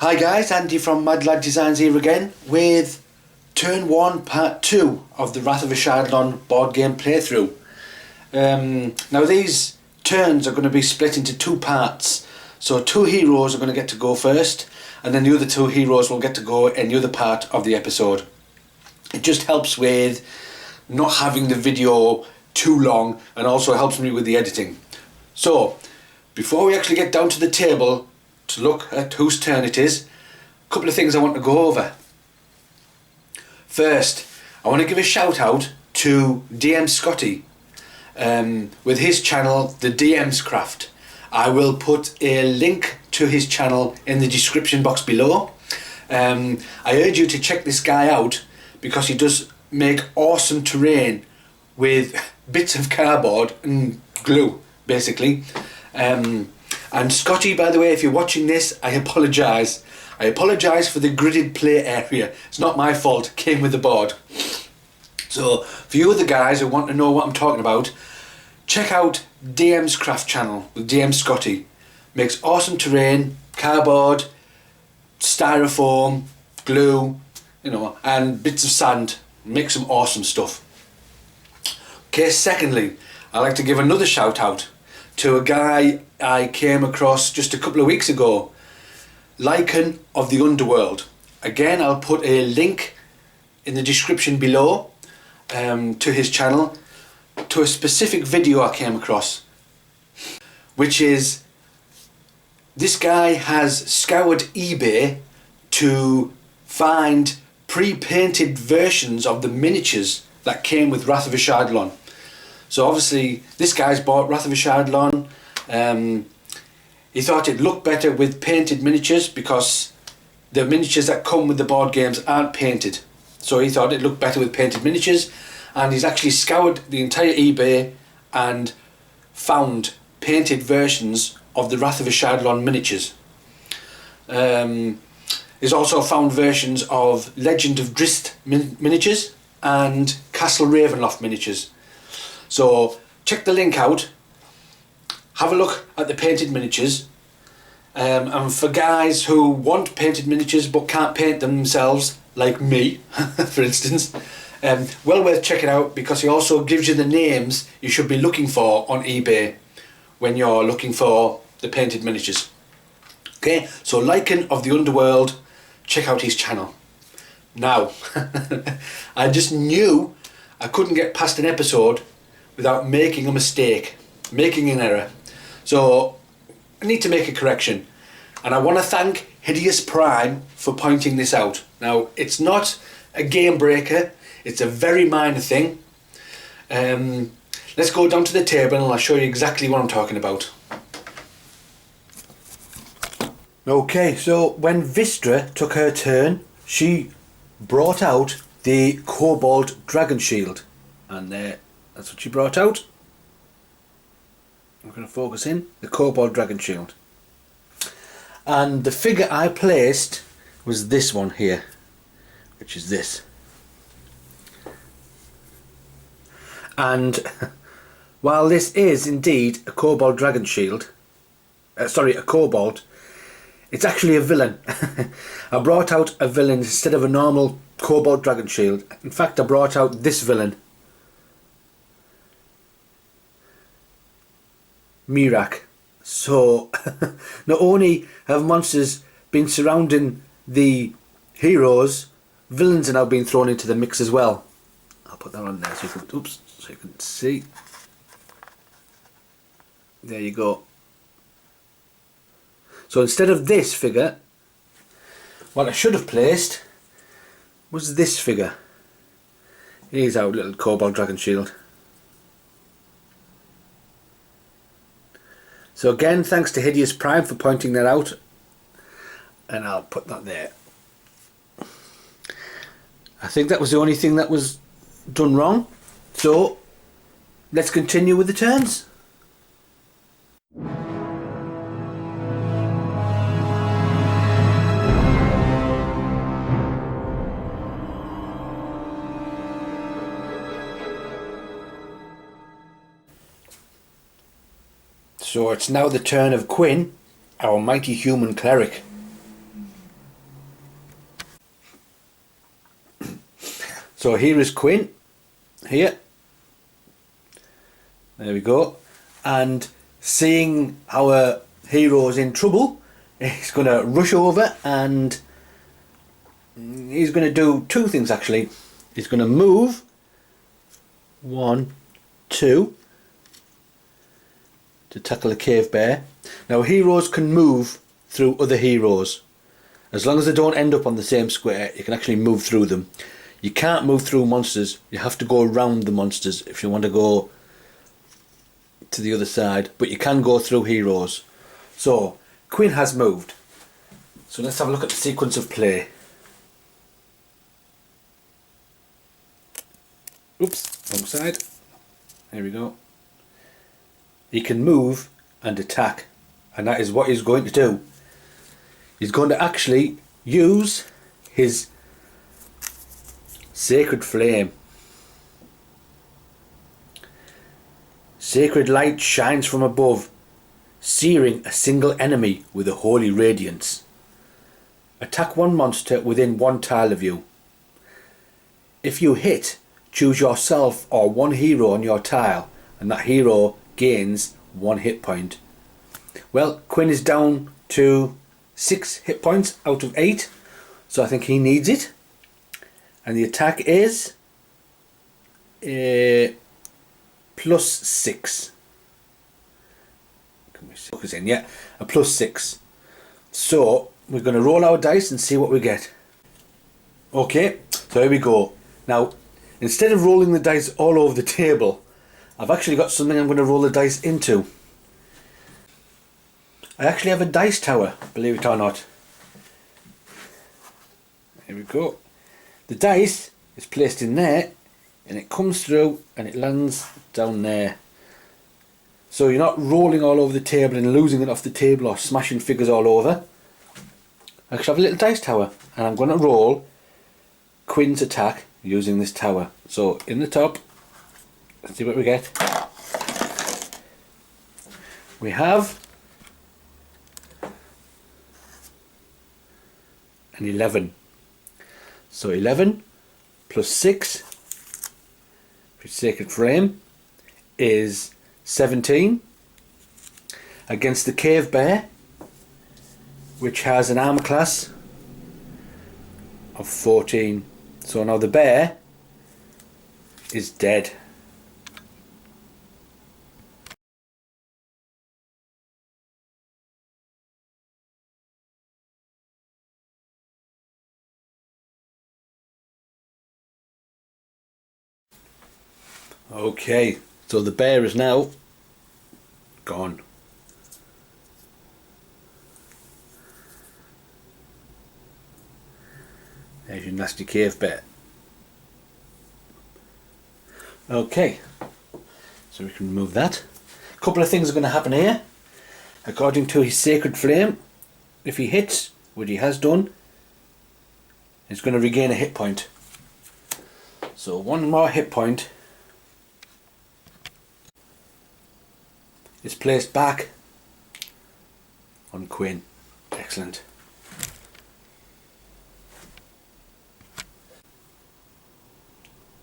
Hi guys, Andy from MadLadDesigns here again with Turn 1 Part 2 of the Wrath of Ashardalon board game playthrough. Now these turns are going to be split into two parts. So two heroes are going to get to go first, and then the other two heroes will get to go in the other part of the episode. It just helps with not having the video too long, and also helps me with the editing. So before we actually get down to the table to look at whose turn it is, a couple of things I want to go over. First, I want to give a shout out to DM Scotty with his channel, The DM's Craft. I will put a link to his channel in the description box below. I urge you to check this guy out because he does make awesome terrain with bits of cardboard and glue, basically. And Scotty, by the way, if you're watching this, I apologise. I apologise for the gridded play area. It's not my fault, it came with the board. So, for you other guys who want to know what I'm talking about, check out DM's Craft channel with DM Scotty. Makes awesome terrain, cardboard, styrofoam, glue, and bits of sand. Makes some awesome stuff. Okay, secondly, I'd like to give another shout out to a guy I came across just a couple of weeks ago, Lycan of the Underworld. Again, I'll put a link in the description below to his channel, to a specific video I came across, which is this guy has scoured eBay to find pre-painted versions of the miniatures that came with Wrath of Ashardalon. So obviously this guy's bought Wrath of Ashardalon. He thought it'd look better with painted miniatures because the miniatures that come with the board games aren't painted. So he thought it'd look better with painted miniatures, and he's actually scoured the entire eBay and found painted versions of the Wrath of Ashardalon miniatures. He's also found versions of Legend of Drizzt miniatures and Castle Ravenloft miniatures. So check the link out, have a look at the painted miniatures, and for guys who want painted miniatures but can't paint them themselves, like me for instance, well worth checking out because he also gives you the names you should be looking for on eBay when you're looking for the painted miniatures. Okay, so Lycan of the Underworld, check out his channel. Now, I just knew I couldn't get past an episode without making a mistake, making an error. So I need to make a correction, and I want to thank Hideous Prime for pointing this out. Now, it's not a game breaker, it's a very minor thing. Let's go down to the table and I'll show you exactly what I'm talking about. Okay, so when Vistra took her turn, she brought out the Cobalt Dragon Shield, and that's what she brought out. I'm going to focus in the Cobalt Dragon Shield, and the figure I placed was this one here, which is this. And while this is indeed a Cobalt Dragon Shield, a Cobalt, it's actually a villain. I brought out a villain instead of a normal Cobalt Dragon Shield. In fact, I brought out this villain, Mirak. So not only have monsters been surrounding the heroes, villains are now being thrown into the mix as well. I'll put that on there so you can see. There you go. So instead of this figure, what I should have placed was this figure. Here's our little Cobalt Dragon Shield. So again, thanks to Hideous Prime for pointing that out, and I'll put that there. I think that was the only thing that was done wrong, so let's continue with the turns. So it's now the turn of Quinn, our mighty human cleric. So here is Quinn, here, there we go, and seeing our hero's in trouble, he's going to rush over and he's going to do two things actually. He's going to move, 1, 2, to tackle a cave bear. Now heroes can move through other heroes. As long as they don't end up on the same square, you can actually move through them. You can't move through monsters, you have to go around the monsters if you want to go to the other side, but you can go through heroes. So Quinn has moved. So let's have a look at the sequence of play. Oops, wrong side. There we go. He can move and attack, and that is what he's going to do. He's going to actually use his Sacred Flame. Sacred light shines from above, searing a single enemy with a holy radiance. Attack one monster within 1 tile of you. If you hit, choose yourself or one hero on your tile, and that hero gains 1 hit point. Well, Quinn is down to 6 hit points out of 8, so I think he needs it. And the attack is +6. Can we focus in? Yeah, a +6. So we're going to roll our dice and see what we get. Okay, so here we go. Now, instead of rolling the dice all over the table, I've actually got something I'm going to roll the dice into. I actually have a dice tower, believe it or not. Here we go. The dice is placed in there, and it comes through and it lands down there. So you're not rolling all over the table and losing it off the table or smashing figures all over. I actually have a little dice tower, and I'm going to roll Quinn's attack using this tower. So in the top, let's see what we get. We have an 11. So 11 +6 for Sacred Flame is 17 against the Cave Bear, which has an armor class of 14. So now the bear is dead. Okay, so the bear is now gone. There's your nasty cave bear. Okay, so we can remove that. A couple of things are going to happen here. According to his Sacred Flame, if he hits, which he has done, he's going to regain a hit point. So 1 more hit point is placed back on Quinn. Excellent.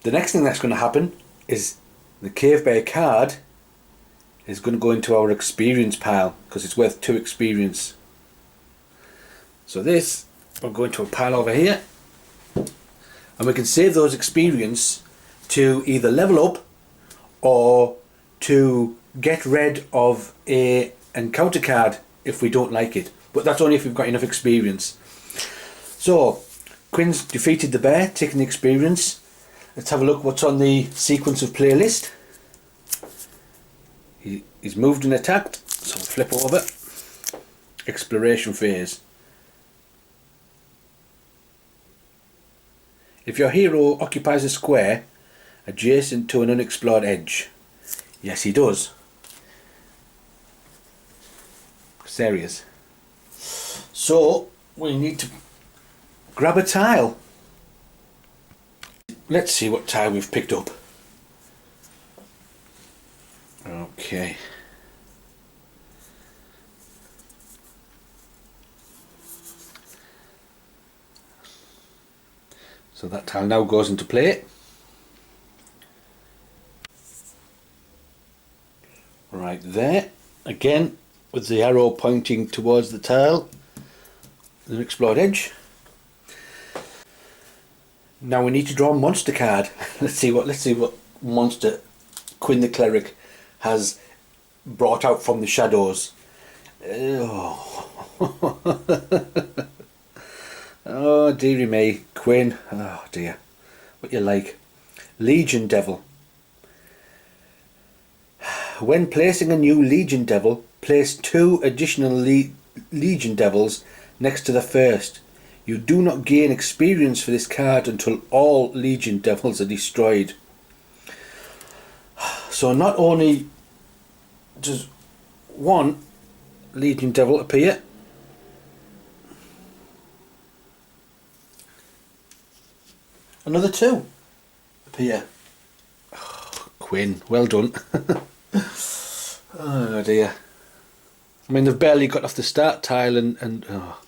The next thing that's going to happen is the Cave Bear card is going to go into our experience pile because it's worth 2 experience. So this will go into a pile over here, and we can save those experience to either level up or to get rid of a encounter card if we don't like it, but that's only if we've got enough experience. So Quinn's defeated the bear, taking the experience. Let's have a look what's on the sequence of play list. He's moved and attacked, so we'll flip over. Exploration phase. If your hero occupies a square adjacent to an unexplored edge. Yes, he does. Serious. So we need to grab a tile. Let's see what tile we've picked up. Okay. So that tile now goes into play. right there, again with the arrow pointing towards the tile, the explored edge. Now we need to draw a monster card. let's see what monster Quinn the Cleric has brought out from the shadows. Oh, oh dearie me, Quinn. Oh dear, what you like? Legion Devil. When placing a new Legion Devil, place 2 additional Legion Devils next to the first. You do not gain experience for this card until all Legion Devils are destroyed. So not only does 1 Legion Devil appear, another 2 appear. Oh, Quinn, well done. Oh dear. I mean, they've barely got off the start tile and oh.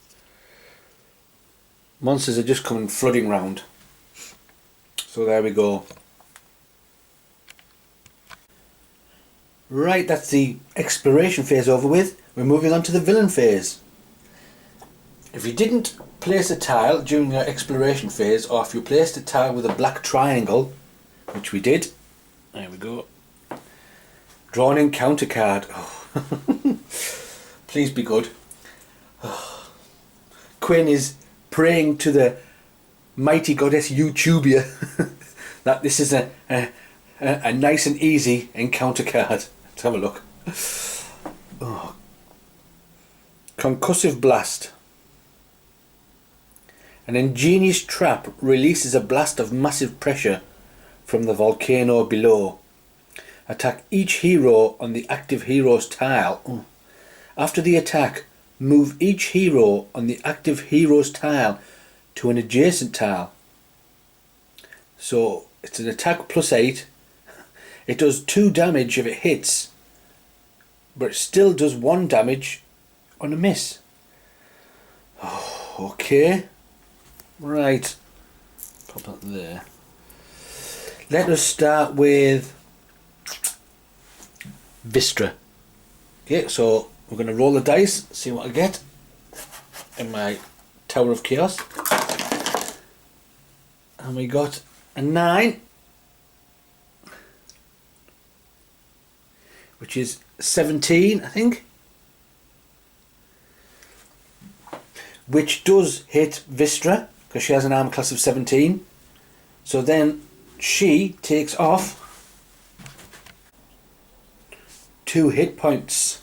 Monsters are just coming flooding round. So there we go. Right, that's the exploration phase over with. We're moving on to the villain phase. If you didn't place a tile during your exploration phase, or if you placed a tile with a black triangle, which we did, there we go. Draw an encounter card. Oh. Please be good. Oh. Quinn is praying to the mighty goddess Utubia that this is a nice and easy encounter card. Let's have a look. Oh. Concussive Blast. An ingenious trap releases a blast of massive pressure from the volcano below. Attack each hero on the active hero's tile. After the attack, move each hero on the active hero's tile to an adjacent tile. So it's an attack +8. It does 2 damage if it hits, but it still does 1 damage on a miss. Oh, okay. Right. Pop that there. Let us start with Vistra. Okay, so we're going to roll the dice, see what I get in my Tower of Chaos. And we got a 9, which is 17, I think, which does hit Vistra because she has an armor class of 17. So then she takes off 2 hit points.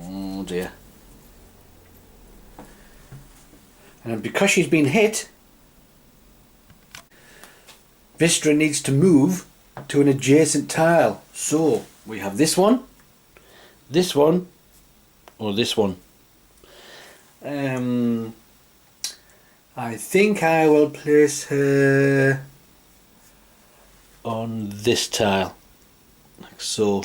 Oh dear. And because she's been hit, Vistra needs to move to an adjacent tile. So we have this one, or this one. I think I will place her on this tile, like so.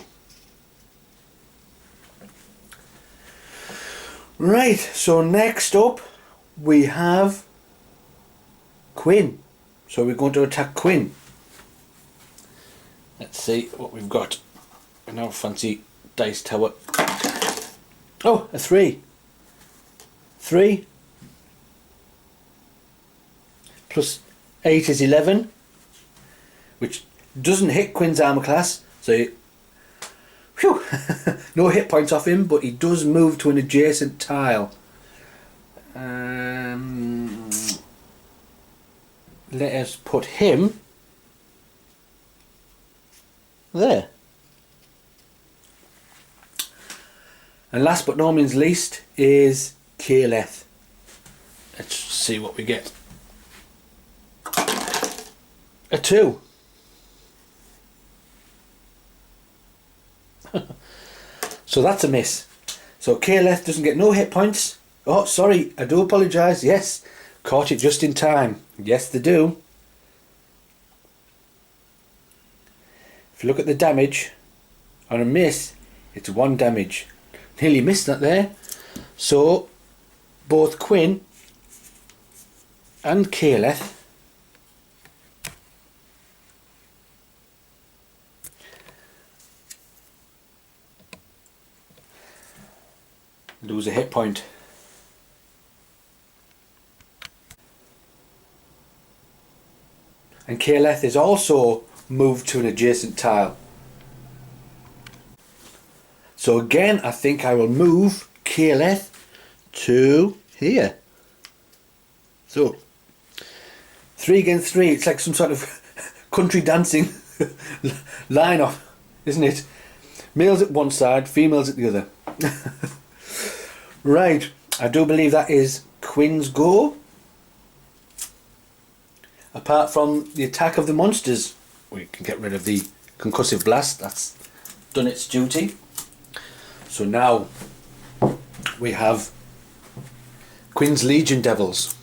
Right, so next up we have Quinn. So we're going to attack Quinn. Let's see what we've got in our fancy dice tower. Oh, a 3. 3 plus 8 is 11, which doesn't hit Quinn's armor class, so whew, no hit points off him, but he does move to an adjacent tile. Let us put him there. And last but no means least is Caleth. Let's see what we get. A 2. So that's a miss. So Caleth doesn't get no hit points. Oh, sorry, I do apologise. Yes, caught it just in time. Yes, they do. If you look at the damage, on a miss, it's 1 damage. Nearly missed that there. So both Quinn and Caleth lose a hit point. And Caleth is also moved to an adjacent tile. So again, I think I will move Caleth to here. So 3 against 3, it's like some sort of country dancing line-off, isn't it? Males at one side, females at the other. Right, I do believe that is Quinn's go. Apart from the attack of the monsters, we can get rid of the concussive blast. That's done its duty. So now we have Quinn's Legion Devils.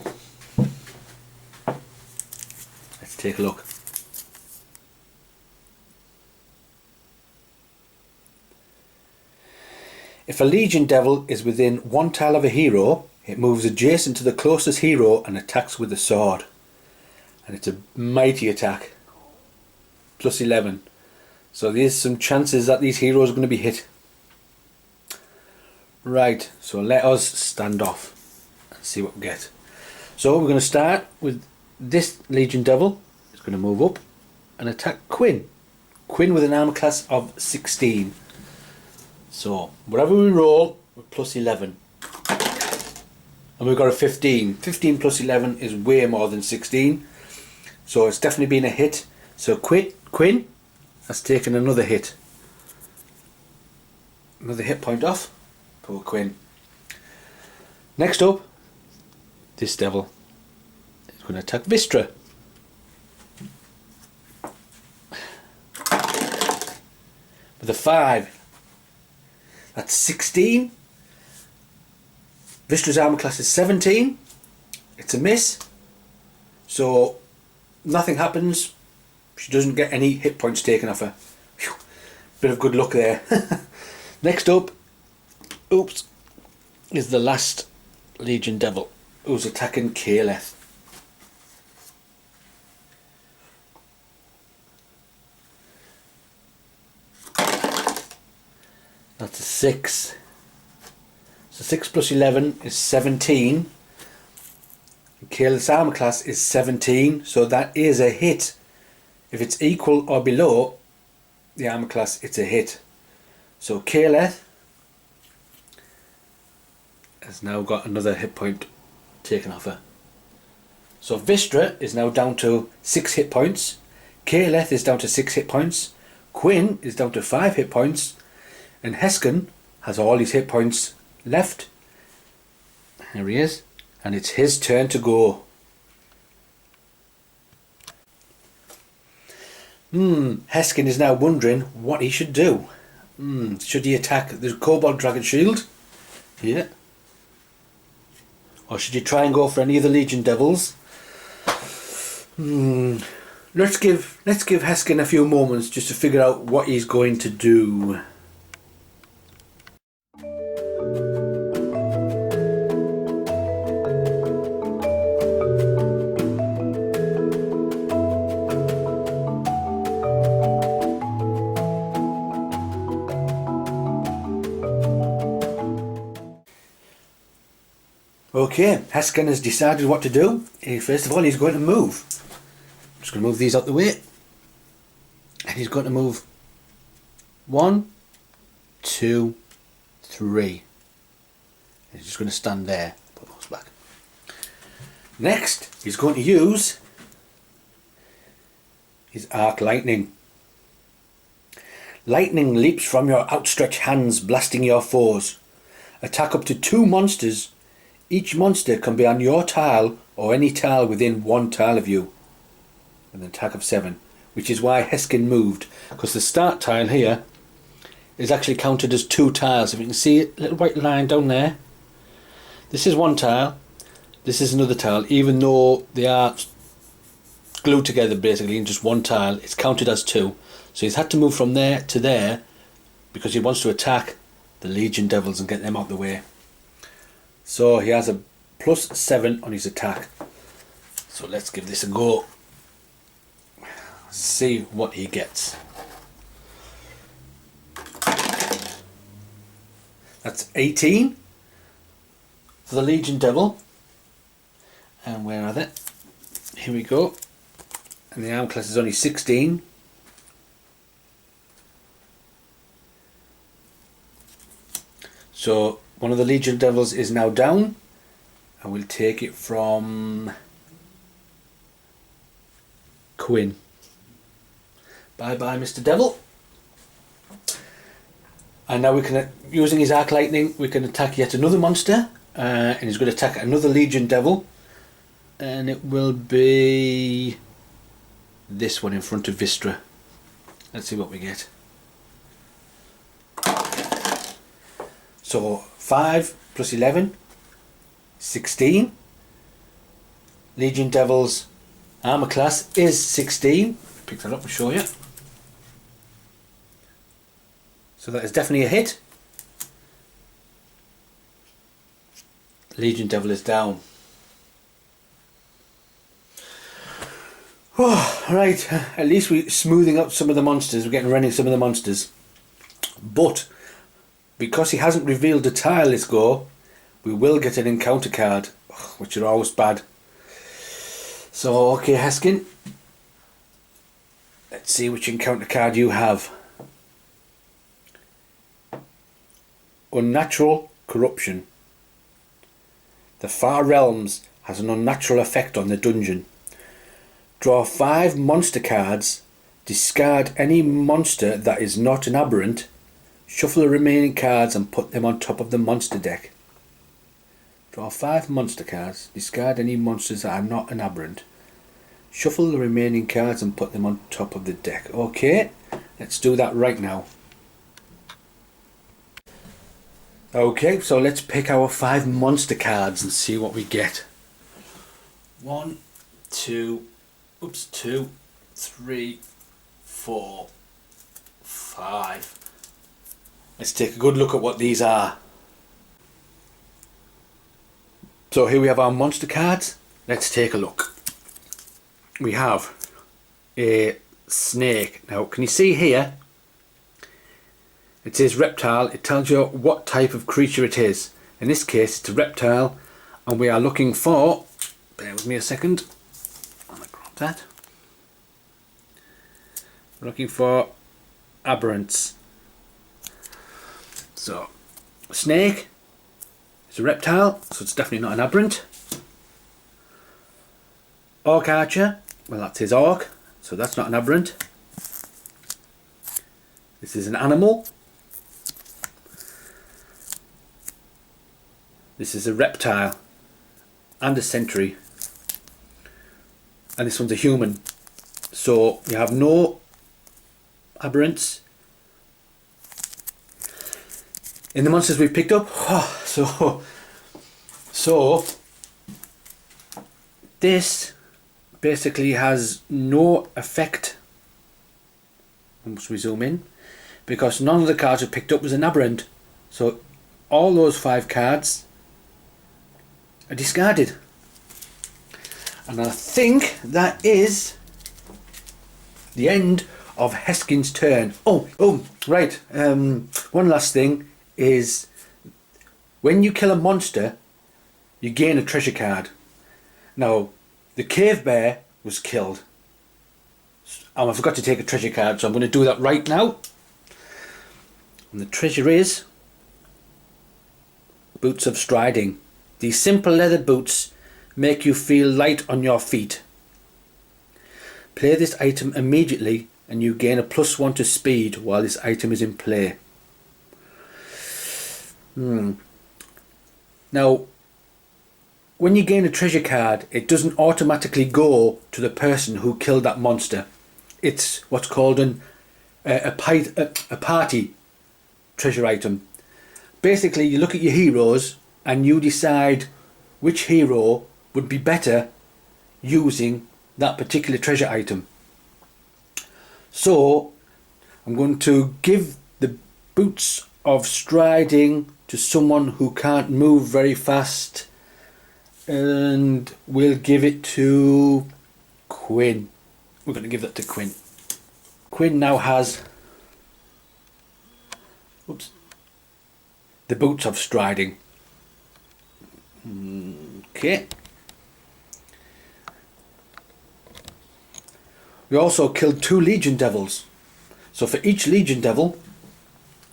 Let's take a look. If a Legion Devil is within 1 tile of a hero, it moves adjacent to the closest hero and attacks with a sword. And it's a mighty attack. Plus 11. So there's some chances that these heroes are going to be hit. Right, so let us stand off and see what we get. So we're going to start with this Legion Devil. It's going to move up and attack Quinn. Quinn with an armor class of 16. So whatever we roll, we're plus 11. And we've got a 15. 15 plus 11 is way more than 16. So it's definitely been a hit. So Quinn has taken another hit. Another hit point off. Poor Quinn. Next up, this devil is going to attack Vistra. With a 5. That's 16. Vistra's armor class is 17. It's a miss. So nothing happens. She doesn't get any hit points taken off her. Whew. Bit of good luck there. Next up, oops, is the last Legion Devil, who's attacking Caleth. That's a 6. So 6 plus 11 is 17. Caleth's armor class is 17, so that is a hit. If it's equal or below the armor class, it's a hit. So Caleth has now got another hit point taken off her. So Vistra is now down to 6 hit points. Caleth is down to 6 hit points. Quinn is down to 5 hit points. And Heskan has all his hit points left. There he is. And it's his turn to go. Heskan is now wondering what he should do. Should he attack the Kobold Dragon Shield? Yeah. Or should he try and go for any of the Legion Devils? Let's give Heskan a few moments just to figure out what he's going to do. Okay, Heskan has decided what to do. First of all, he's going to move. I'm just going to move these out the way. And he's going to move 1, 2, 3. He's just going to stand there. Put those back. Next, he's going to use his Arc Lightning. Lightning leaps from your outstretched hands, blasting your foes. Attack up to 2 monsters. Each monster can be on your tile or any tile within 1 tile of you. With an attack of 7. Which is why Heskan moved. Because the start tile here is actually counted as 2 tiles. If you can see a little white line down there. This is 1 tile. This is another tile. Even though they are glued together basically in just 1 tile, it's counted as 2. So he's had to move from there to there because he wants to attack the Legion Devils and get them out of the way. So he has a plus 7 on his attack. So let's give this a go. See what he gets. That's 18. for the Legion Devil. And where are they? Here we go. And the arm class is only 16. So one of the Legion Devils is now down. And we'll take it from Quinn. Bye bye, Mr. Devil. And now we can, using his Arc Lightning, we can attack yet another monster. And he's going to attack another Legion Devil. And it will be this one in front of Vistra. Let's see what we get. So 5 plus 11, 16. Legion Devil's armor class is 16. Pick that up and show you. So that is definitely a hit. Legion Devil is down. Oh, right, at least we're smoothing out some of the monsters, we're getting rid of some of the monsters. But, because he hasn't revealed the tile this go, we will get an encounter card, which are always bad. So, okay Heskan, let's see which encounter card you have. Unnatural Corruption. The Far Realms has an unnatural effect on the dungeon. Draw 5 monster cards, discard any monster that is not an aberrant, shuffle the remaining cards and put them on top of the monster deck. Draw 5 monster cards, discard any monsters that are not an aberrant, shuffle the remaining cards and put them on top of the deck. Okay, let's do that right now. Okay, so let's pick our 5 monster cards and see what we get. 1, 2, 2, 3, 4, 5. Let's take a good look at what these are. So here we have our monster cards. Let's take a look. We have a snake. Now can you see here? It says reptile. It tells you what type of creature it is. In this case it's a reptile and we are looking for, bear with me a second, I'm going to grab that. We're looking for aberrants. So snake is a reptile, so it's definitely not an aberrant. Orc archer, well that's his orc, so that's not an aberrant. This is an animal. This is a reptile and a sentry. And this one's a human. So you have no aberrants in the monsters we've picked up. So this basically has no effect, once we zoom in, because none of the cards we picked up was an aberrant. So all those 5 cards are discarded. And I think that is the end of Heskan's turn. Oh, right. One last thing is, when you kill a monster, you gain a treasure card. Now, the cave bear was killed. And I forgot to take a treasure card, so I'm going to do that right now. And the treasure is Boots of Striding. These simple leather boots make you feel light on your feet. Play this item immediately and you gain a +1 to speed while this item is in play. Now, when you gain a treasure card, it doesn't automatically go to the person who killed that monster. It's what's called a party treasure item. Basically, you look at your heroes and you decide which hero would be better using that particular treasure item. So I'm going to give the Boots of Striding to someone who can't move very fast, and we'll give it to Quinn. We're going to give that to Quinn. Quinn now has the Boots of Striding. Okay. We also killed 2 Legion Devils. So for each Legion Devil,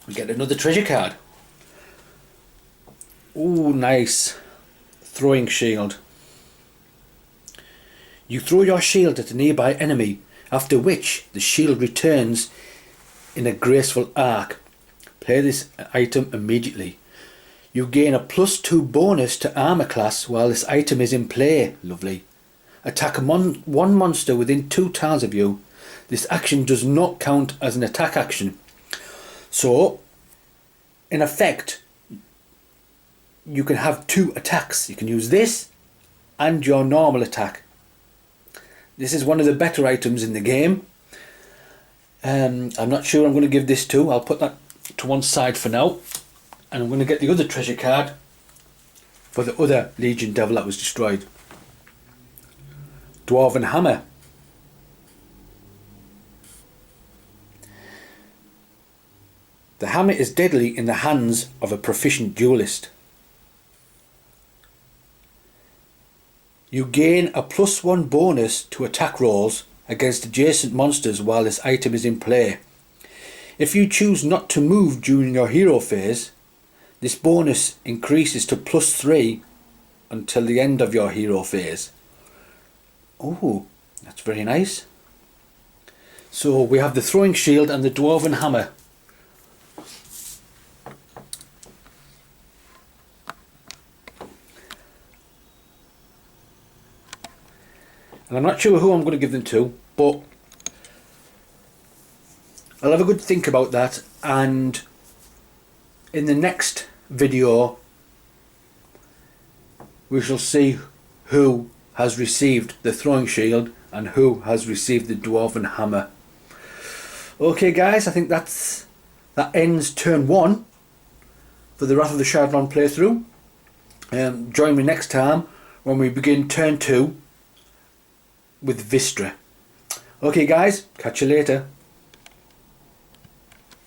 we get another treasure card. Ooh, nice. Throwing shield. You throw your shield at a nearby enemy, after which the shield returns in a graceful arc. Play this item immediately. You gain a +2 bonus to armor class while this item is in play. Lovely. Attack one monster within 2 tiles of you. This action does not count as an attack action. So, in effect, you can have 2 attacks. You can use this and your normal attack. This is one of the better items in the game. I'm not sure I'm going to give this to. I'll put that to one side for now. And I'm going to get the other treasure card for the other Legion Devil that was destroyed. Dwarven Hammer. The hammer is deadly in the hands of a proficient duelist. You gain a +1 bonus to attack rolls against adjacent monsters while this item is in play. If you choose not to move during your hero phase, this bonus increases to +3 until the end of your hero phase. Oh, that's very nice. So we have the throwing shield and the dwarven hammer. And I'm not sure who I'm going to give them to, but I'll have a good think about that, and in the next video we shall see who has received the throwing shield and who has received the dwarven hammer. Okay guys, I think that ends turn 1 for the Wrath of the Ashardalon playthrough. Join me next time when we begin turn 2 with Vistra. Okay guys, catch you later.